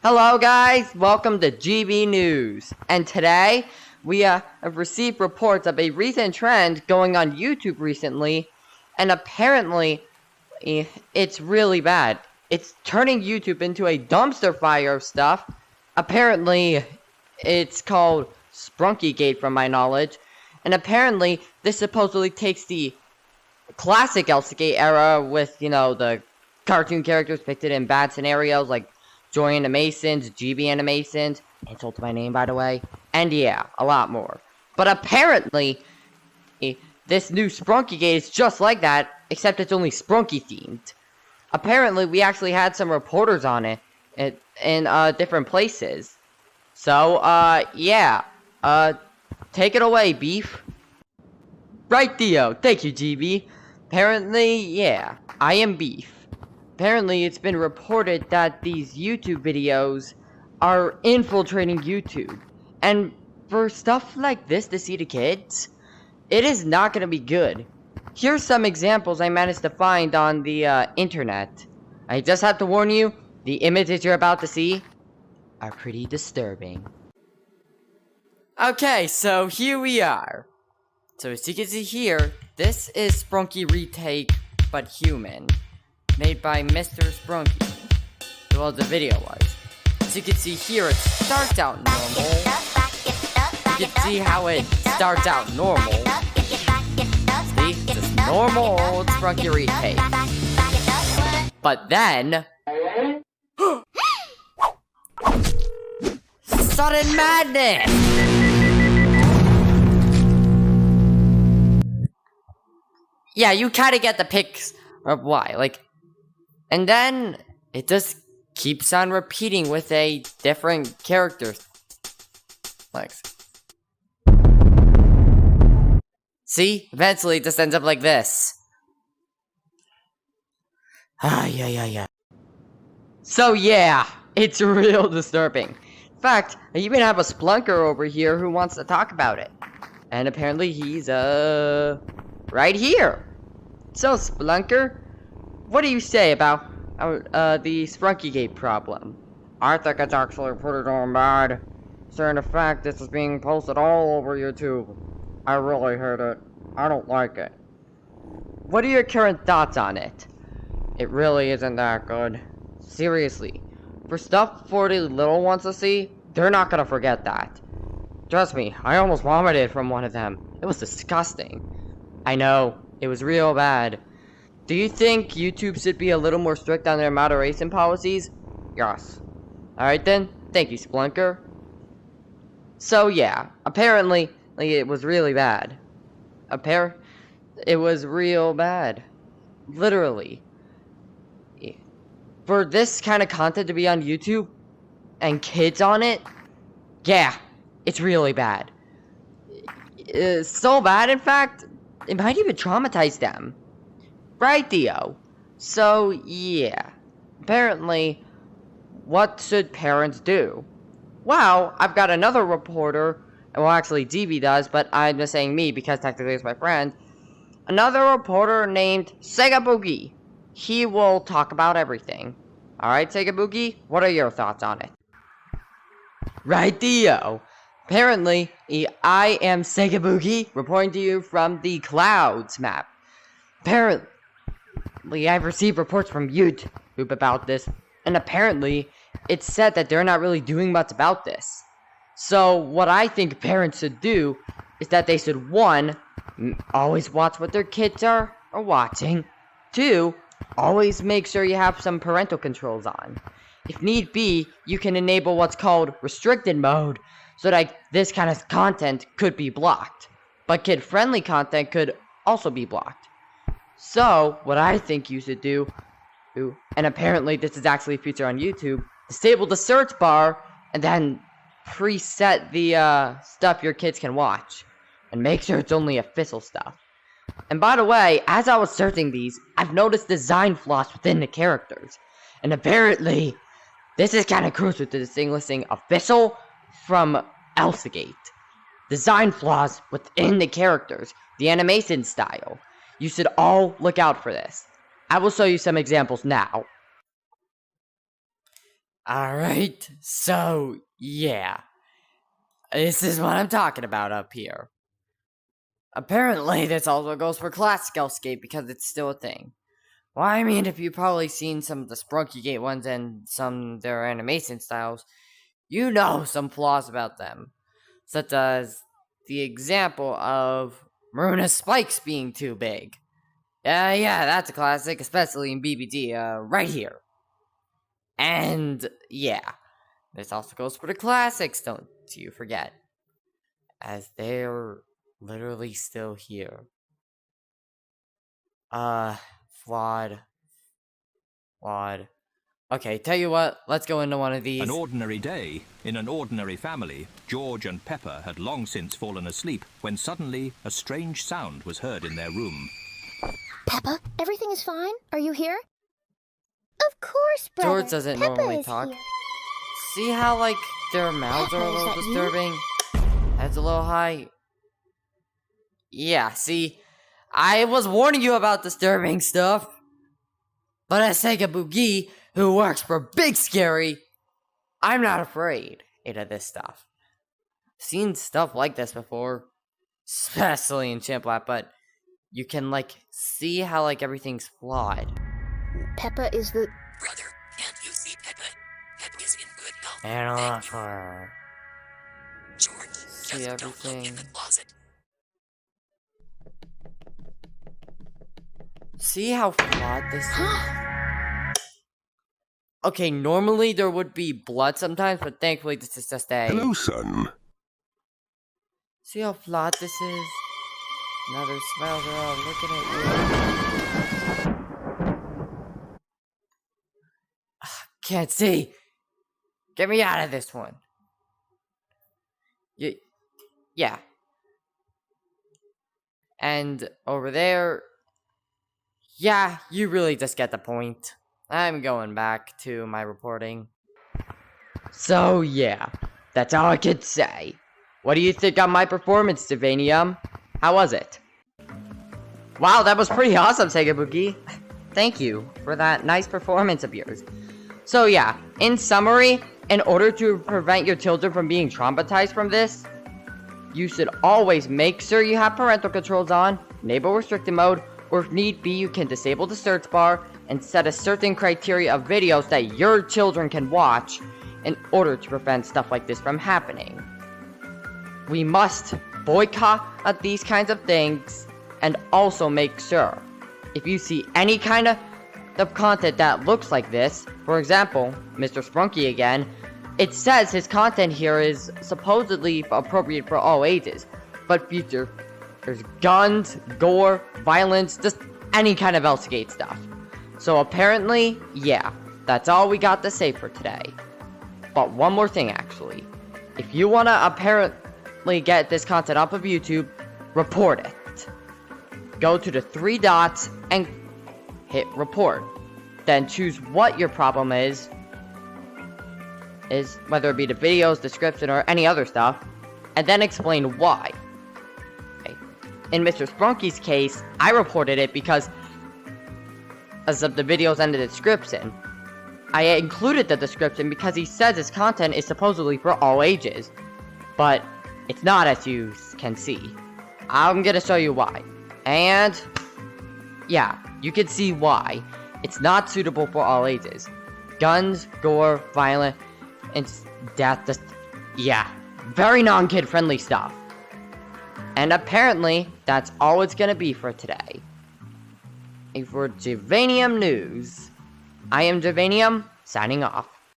Hello guys, welcome to GB News, and today we have received reports of a recent trend going on YouTube recently, and apparently it's really bad. It's turning YouTube into a dumpster fire of stuff. Apparently it's called sprunkigate from my knowledge, and apparently this supposedly takes the classic Elsagate era with, the cartoon characters depicted in bad scenarios like Joy Animations, GB Animations, insult to my name by the way, and yeah, a lot more. But apparently, this new Sprunkigate is just like that, except it's only Sprunky themed. Apparently, we actually had some reporters on it in different places. So, yeah, take it away, Beef. Right, Theo, thank you, GB. Apparently, yeah, I am Beef. Apparently, it's been reported that these YouTube videos are infiltrating YouTube. And for stuff like this to see to kids, it is not going to be good. Here's some examples I managed to find on the internet. I just have to warn you, the images you're about to see are pretty disturbing. Okay, so here we are. So as you can see here, this is Sprunky Retake, but human. Made by Mr. Sprunky. Well, the video was. As you can see here, it starts out normal. You can see how it starts out normal. See? Just normal old Sprunky Retake. But then... sudden madness! Yeah, you kinda get the pics of why. And then, it just keeps on repeating with a different character. See? Eventually, it just ends up like this. Yeah. So yeah, it's real disturbing. In fact, I even have a Splunker over here who wants to talk about it. And apparently he's, right here. So, Splunker, what do you say about the Sprunkigate problem? I think it's actually pretty darn bad. Considering the fact this is being posted all over YouTube. I really hate it. I don't like it. What are your current thoughts on it? It really isn't that good. Seriously. For stuff for the little ones to see, they're not gonna forget that. Trust me, I almost vomited from one of them. It was disgusting. I know, it was real bad. Do you think YouTube should be a little more strict on their moderation policies? Yes. Alright then, thank you, Splunker. So yeah, apparently, it was really bad. It was real bad. Literally. For this kind of content to be on YouTube, and kids on it, yeah, it's really bad. It's so bad, in fact, it might even traumatize them. Right, Theo? So, yeah. Apparently, what should parents do? Well, I've got another reporter, well, actually, GB does, but I'm just saying me because technically it's my friend. Another reporter named Sega Boogie. He will talk about everything. Alright, Sega Boogie, what are your thoughts on it? Right, Theo. Apparently, I am Sega Boogie, reporting to you from the Clouds map. Apparently, I've received reports from YouTube about this, and apparently, it's said that they're not really doing much about this. So, what I think parents should do is that they should, 1, always watch what their kids are watching. 2, always make sure you have some parental controls on. If need be, you can enable what's called restricted mode, so that this kind of content could be blocked. But kid-friendly content could also be blocked. So, what I think you should do, and apparently this is actually a feature on YouTube, disable the search bar, and then preset the stuff your kids can watch. And make sure it's only official stuff. And by the way, as I was searching these, I've noticed design flaws within the characters. And apparently, this is kind of crucial to distinguishing official from Elsagate. Design flaws within the characters, the animation style. You should all look out for this. I will show you some examples now. Alright, so, yeah. This is what I'm talking about up here. Apparently, this also goes for classical skate because it's still a thing. Well, I mean, if you've probably seen some of the sprunkigate ones and some of their animation styles, you know some flaws about them. Such as the example of Maruna's spikes being too big. Yeah, that's a classic, especially in BBD, right here. And, yeah, this also goes for the classics, don't you forget. As they're literally still here. Flawed. Okay, tell you what, let's go into one of these. An ordinary day, in an ordinary family, George and Pepper had long since fallen asleep when suddenly a strange sound was heard in their room. Peppa, everything is fine? Are you here? Of course, brother. George doesn't Peppa normally is talk. Here. See how, like, their mouths are a Peppa, is little that disturbing? Head's a little high. Yeah, see, I was warning you about disturbing stuff. But as Sega Boogie, who works for Big Scary, I'm not afraid of this stuff. Seen stuff like this before, especially in Champlap, but you can, like, see how, like, everything's flawed. Peppa is the... Brother, can't you see Peppa? Peppa's in good health. And I'll not for her. George, See just don't look in everything. the closet. See how flawed this is? Okay, normally there would be blood sometimes, but thankfully this is just a... Hello, son. See how flawed this is? Now their smiles are all looking at you. Can't see. Get me out of this one. Yeah. And over there... Yeah, you really just get the point. I'm going back to my reporting. So, yeah. That's all I could say. What do you think on my performance, Givanium? How was it? Wow, that was pretty awesome, Sega Boogie. Thank you for that nice performance of yours. So yeah, in summary, in order to prevent your children from being traumatized from this, you should always make sure you have parental controls on, enable restricted mode, or if need be, you can disable the search bar and set a certain criteria of videos that your children can watch in order to prevent stuff like this from happening. We must boycott these kinds of things and also make sure if you see any kind of content that looks like this, for example, Mr. Sprunky again, it says his content here is supposedly appropriate for all ages, but there's guns, gore, violence, just any kind of Elsagate stuff. So apparently, yeah, that's all we got to say for today. But one more thing actually, if you want to apparently get this content off of YouTube, report it. Go to the 3 dots and hit report. Then choose what your problem is whether it be the videos, description, or any other stuff, and then explain why. Okay. In Mr. Sprunky's case, I reported it because as of the videos and the description. I included the description because he says his content is supposedly for all ages, but it's not, as you can see. I'm gonna show you why. And yeah, you can see why. It's not suitable for all ages. Guns, gore, violence, and death, just, yeah, very non-kid friendly stuff. And apparently, that's all it's gonna be for today. And for Givanium News, I am Givanium, signing off.